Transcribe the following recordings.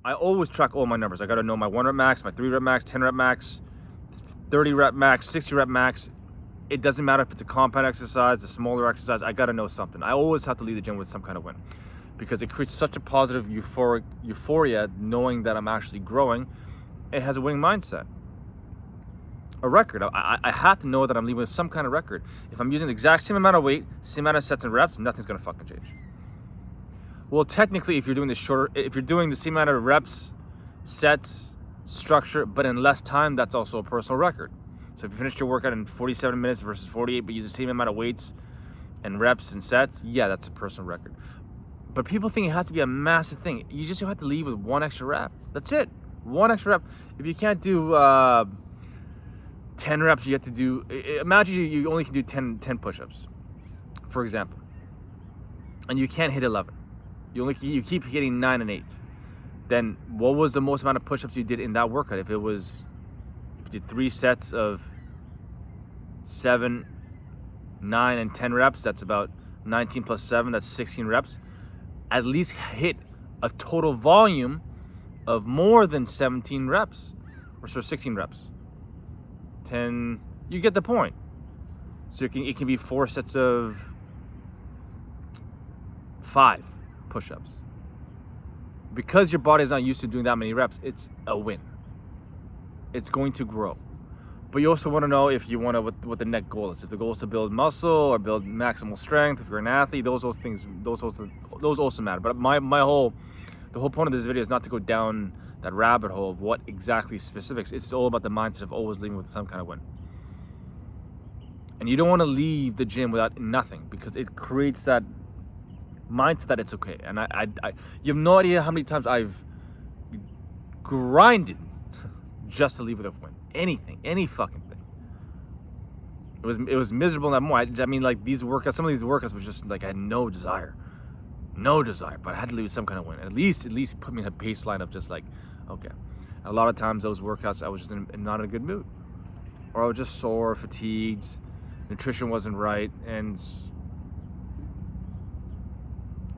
I always track all my numbers. I gotta know my 1 rep max, my 3 rep max, 10 rep max, 30 rep max, 60 rep max. It doesn't matter if it's a compound exercise, a smaller exercise, I gotta know something. I always have to leave the gym with some kind of win because it creates such a positive euphoria knowing that I'm actually growing. It has a winning mindset. A record. I have to know that I'm leaving with some kind of record. If I'm using the exact same amount of weight, same amount of sets and reps, nothing's gonna fucking change. Well, technically, if you're doing the same amount of reps, sets, structure, but in less time, that's also a personal record. So if you finished your workout in 47 minutes versus 48, but use the same amount of weights and reps and sets, yeah, that's a personal record. But people think it has to be a massive thing. You just have to leave with 1 extra rep. That's it. 1 extra rep. If you can't do 10 reps, you have to do, imagine you only can do 10 push-ups, for example, and you can't hit 11. You keep hitting 9 and 8. Then what was the most amount of push-ups you did in that workout? If you did 3 sets of 7, 9, and 10 reps, that's about 19 plus 7, that's 16 reps. At least hit a total volume of more than 17 reps, or 16 reps. 10, you get the point. So it can be 4 sets of 5 push-ups. Because your body is not used to doing that many reps, it's a win. It's going to grow. But you also want to know if you want to what the net goal is. If the goal is to build muscle or build maximal strength, if you're an athlete, those also matter. But the whole point of this video is not to go down that rabbit hole of what exactly specifics. It's all about the mindset of always leaving with some kind of win. And you don't want to leave the gym without nothing because it creates that mindset that it's okay. And you have no idea how many times I've grinded just to leave with a win. Anything, any fucking thing. It was miserable in that moment. I mean, like these workouts, some of these workouts was just like I had no desire, but I had to leave with some kind of win. At least put me in a baseline of just like, okay. A lot of times those workouts, I was just not in a good mood, or I was just sore, fatigued, nutrition wasn't right, and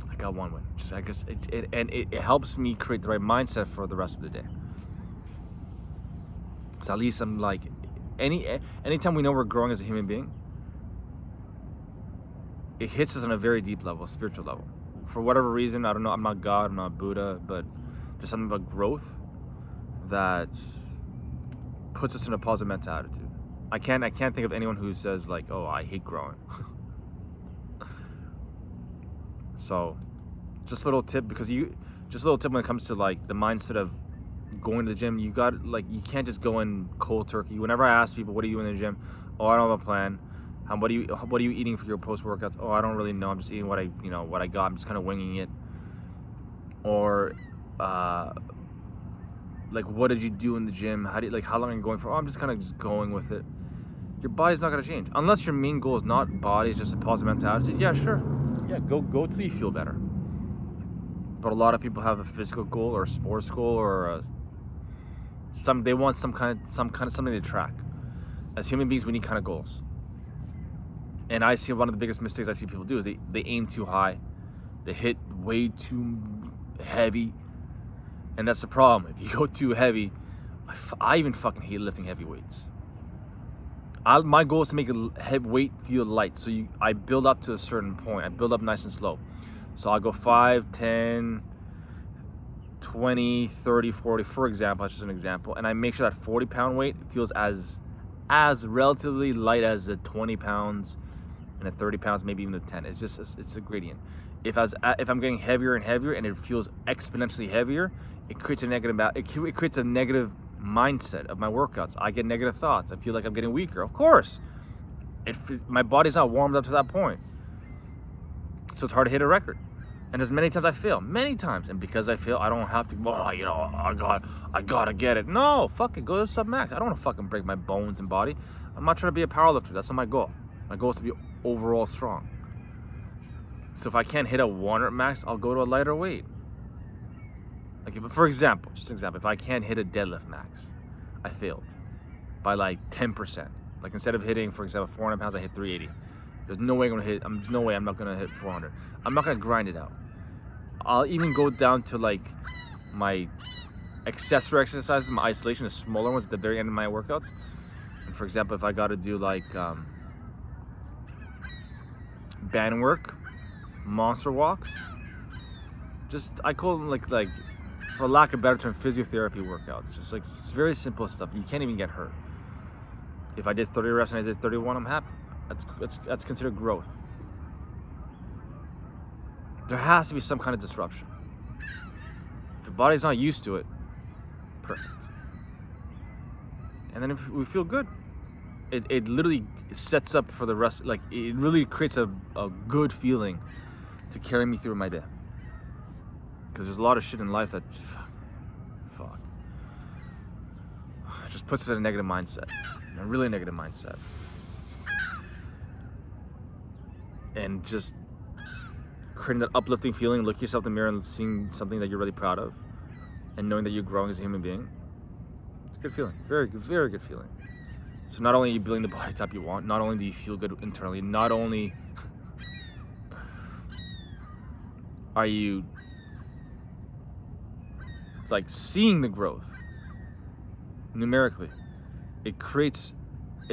I got 1 win. Just I guess it helps me create the right mindset for the rest of the day. So at least I'm like, anytime we know we're growing as a human being, it hits us on a very deep level, a spiritual level. For whatever reason, I don't know, I'm not God, I'm not Buddha, but there's something about growth that puts us in a positive mental attitude. I can't think of anyone who says like, oh, I hate growing. So, just a little tip when it comes to like the mindset of going to the gym. You can't just go in cold turkey. Whenever I ask people, what do you do in the gym? Oh, I don't have a plan. What are you eating for your post workouts? Oh, I don't really know. I'm just eating what I got. I'm just kind of winging it. Or like, what did you do in the gym? How long are you going for? Oh, I'm just kind of just going with it. Your body's not gonna change unless your main goal is not body, it's just a positive mentality. Yeah, sure. Yeah, go till you feel better. But a lot of people have a physical goal or a sports goal or they want some kind of something to track. As human beings, we need kind of goals. And I see one of the biggest mistakes I see people do is they aim too high, they hit way too heavy, and that's the problem. If you go too heavy, I even fucking hate lifting heavy weights. My goal is to make a heavy weight feel light. So I build up to a certain point. I build up nice and slow. So I'll go 5, 10, 20, 30, 40, for example. That's just an example. And I make sure that 40-pound weight feels as relatively light as the 20 pounds and the 30 pounds, maybe even the 10. It's a gradient. If I'm getting heavier and heavier and it feels exponentially heavier, it creates a negative mindset of my workouts. I get negative thoughts. I feel like I'm getting weaker. Of course, my body's not warmed up to that point, so it's hard to hit a record. And there's many times I fail, and because I fail, I don't have to. I gotta get it. No, fuck it, go to sub max. I don't want to fucking break my bones and body. I'm not trying to be a powerlifter. That's not my goal. My goal is to be overall strong. So if I can't hit a 1 rep max, I'll go to a lighter weight. Like, for example, if I can't hit a deadlift max, I failed by like 10%. Like, instead of hitting, for example, 400 pounds, I hit 380. There's no way I'm not gonna hit 400. I'm not gonna grind it out. I'll even go down to like my accessory exercises, my isolation, the smaller ones at the very end of my workouts. And for example, if I got to do like band work, monster walks, just I call them like for lack of a better term, physiotherapy workouts. Just like very simple stuff. You can't even get hurt. If I did 30 reps and I did 31, I'm happy. That's considered growth. There has to be some kind of disruption. If your body's not used to it, perfect. And then if we feel good, it literally sets up for the rest. Like it really creates a good feeling to carry me through my day. Because there's a lot of shit in life that fuck just puts us in a negative mindset, a really negative mindset, and just creating that uplifting feeling. Look yourself in the mirror and seeing something that you're really proud of, and knowing that you're growing as a human being. It's a good feeling, very good feeling. So not only are you building the body type you want, not only do you feel good internally, not only are you like seeing the growth numerically, it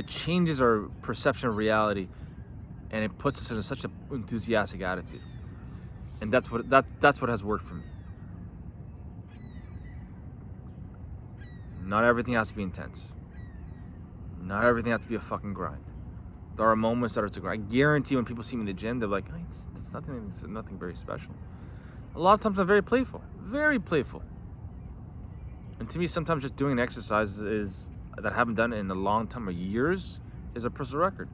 changes our perception of reality, and it puts us in such an enthusiastic attitude. And that's what has worked for me. Not everything has to be intense. Not everything has to be a fucking grind. There are moments that are to grind. I guarantee when people see me in the gym, they're like, hey, it's nothing very special. A lot of times I'm very playful. Very playful. And to me, sometimes just doing an exercise that I haven't done in a long time or years is a personal record.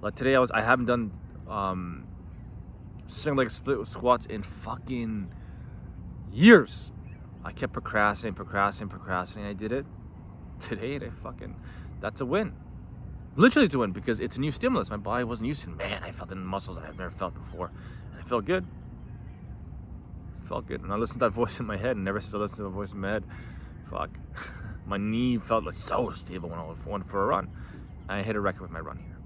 Like today, I haven't done single leg split squats in fucking years. I kept procrastinating. I did it today, and that's a win. Literally, it's a win because it's a new stimulus. My body wasn't used to it. Man, I felt it in the muscles I've never felt before, and it felt good. And I listened to that voice in my head, and never since I listened to a voice in my head, my knee felt like so stable when I went for a run. I hit a record with my run here.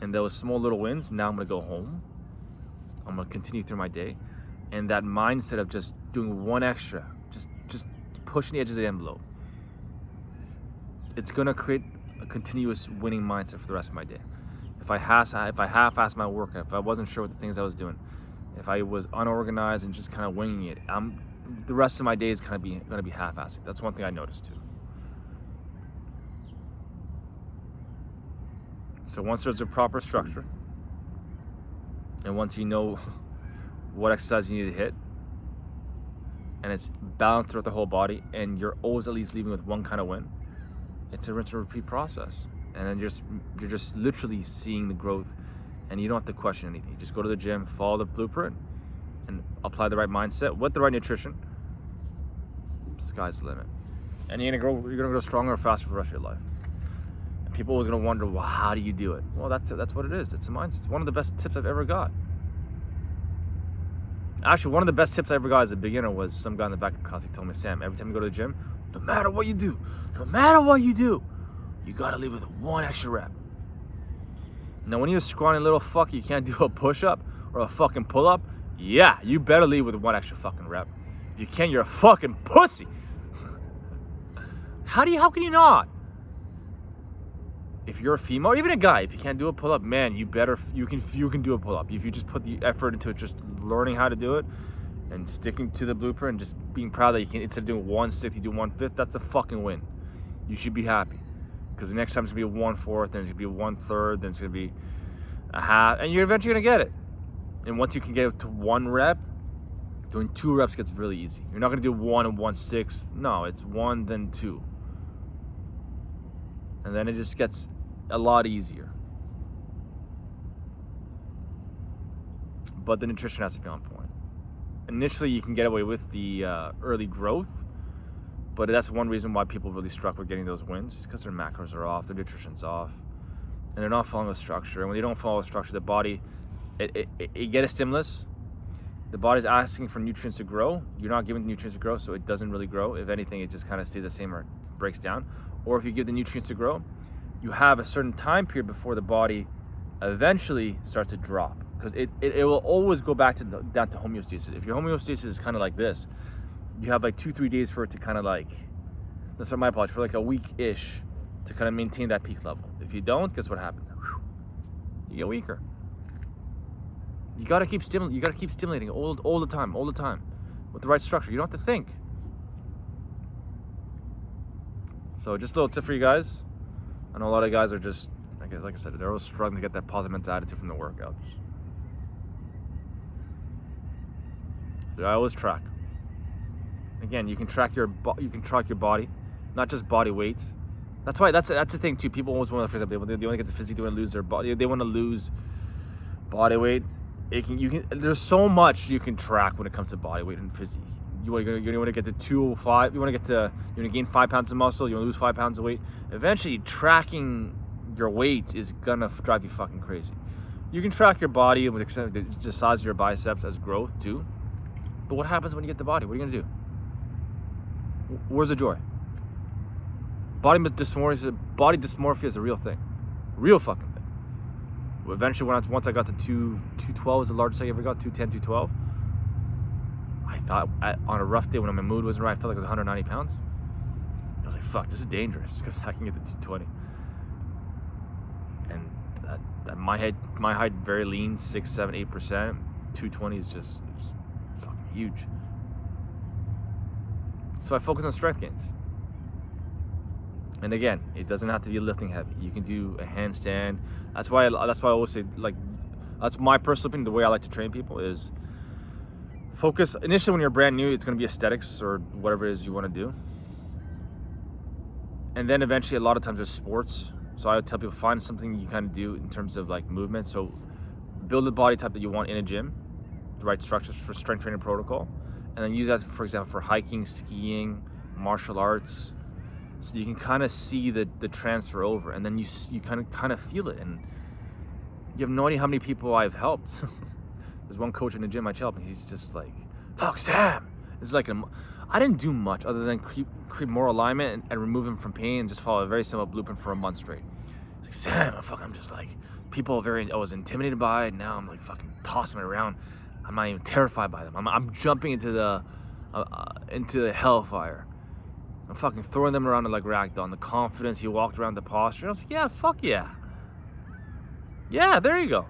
And those small little wins, now I'm gonna go home. I'm gonna continue through my day. And that mindset of just doing one extra, just pushing the edges of the envelope, it's gonna create a continuous winning mindset for the rest of my day. If I half-assed my workout, if I wasn't sure what the things I was doing, if I was unorganized and just kind of winging it, the rest of my day is gonna be half-assed. That's one thing I noticed too. So once there's a proper structure, and once you know what exercise you need to hit, and it's balanced throughout the whole body, and you're always at least leaving with one kind of win, it's a rinse and repeat process. And then you're just literally seeing the growth, and you don't have to question anything. You just go to the gym, follow the blueprint, and apply the right mindset with the right nutrition. Sky's the limit. And you're gonna grow stronger or faster for the rest of your life. And people always gonna wonder, well, how do you do it? Well, that's what it is. It's a mindset. It's one of the best tips I've ever got. Actually, one of the best tips I ever got as a beginner was some guy in the back of the class. He told me, Sam, every time you go to the gym, no matter what you do, you gotta leave with one extra rep. Now, when you're a scrawny little fuck, you can't do a push-up or a fucking pull-up. Yeah, you better leave with one extra fucking rep. If you can't, you're a fucking pussy. How can you not? If you're a female or even a guy, if you can't do a pull-up, man, you can do a pull-up. If you just put the effort into just learning how to do it and sticking to the blueprint and just being proud that you can, instead of doing 1/6, you do 1/5, that's a fucking win. You should be happy. Because the next time it's gonna be a 1/4, then it's gonna be a 1/3, then it's gonna be a half, and you're eventually gonna get it. And once you can get to 1 rep, doing 2 reps gets really easy. You're not gonna do 1 and 1/6. No, it's 1 then 2. And then it just gets a lot easier. But the nutrition has to be on point. Initially, you can get away with the early growth, but that's one reason why people really struggle with getting those wins, because their macros are off, their nutrition's off, and they're not following a structure. And when they don't follow a structure, the body, you get a stimulus, the body's asking for nutrients to grow. You're not giving the nutrients to grow, so it doesn't really grow. If anything, it just kind of stays the same or breaks down. Or if you give the nutrients to grow, you have a certain time period before the body eventually starts to drop. because it will always go back to down to homeostasis. If your homeostasis is kind of like this, you have like 2-3 days for it to kind of like, that's my apology, for like a week-ish to kind of maintain that peak level. If you don't, guess what happens? You get weaker. You gotta keep stimulating all the time, with the right structure. You don't have to think. So just a little tip for you guys. I know a lot of guys are just, like I said, they're always struggling to get that positive mental attitude from the workouts. So I always track. Again, you can track your body, not just body weight. That's why that's the thing too. People always want to, for example, they want to get the physique, they want to lose their body, they want to lose body weight. There's so much you can track when it comes to body weight and physique. You want to get to 205. You want to gain 5 pounds of muscle. You want to lose 5 pounds of weight. Eventually, tracking your weight is gonna drive you fucking crazy. You can track your body with the size of your biceps as growth too. But what happens when you get the body? What are you gonna do? Where's the joy? Body dysmorphia is a real thing, real fucking thing. Eventually, once I got to 212 is the largest I ever got, 210, 212. I thought on a rough day when my mood wasn't right, I felt like it was 190 pounds. I was like, fuck, this is dangerous because I can get to 220. And my height very lean, 6, 7, 8%. 220 is just fucking huge. So I focus on strength gains. And again, it doesn't have to be lifting heavy. You can do a handstand. That's why I always say, like, that's my personal opinion. The way I like to train people is focus. Initially, when you're brand new, it's going to be aesthetics or whatever it is you want to do. And then eventually, a lot of times there's sports. So I would tell people, find something you kind of do in terms of like movement. So build the body type that you want in a gym, the right structures for strength training protocol, and then use that, for example, for hiking, skiing, martial arts. So you can kind of see the transfer over, and then you kind of feel it, and you have no idea how many people I've helped. There's one coach in the gym I helped, and he's just like, "Fuck Sam." It's like I didn't do much other than create more alignment and remove him from pain, and just follow a very simple blueprint for a month straight. It's like, Sam, I'm just like, I was intimidated by it. Now I'm like fucking tossing it around. I'm not even terrified by them. I'm jumping into the hellfire. I'm fucking throwing them around like ragdoll. And the confidence, he walked around, the posture. I was like, yeah, fuck yeah. Yeah, there you go.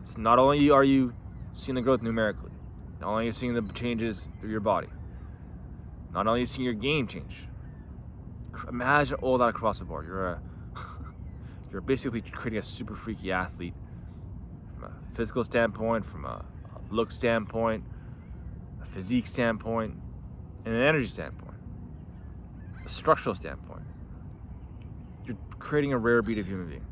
It's not only are you seeing the growth numerically, not only are you seeing the changes through your body, not only are you seeing your game change. Imagine all that across the board. You're basically creating a super freaky athlete from a physical standpoint, from a look standpoint, a physique standpoint, and an energy standpoint. A structural standpoint. You're creating a rare breed of human being.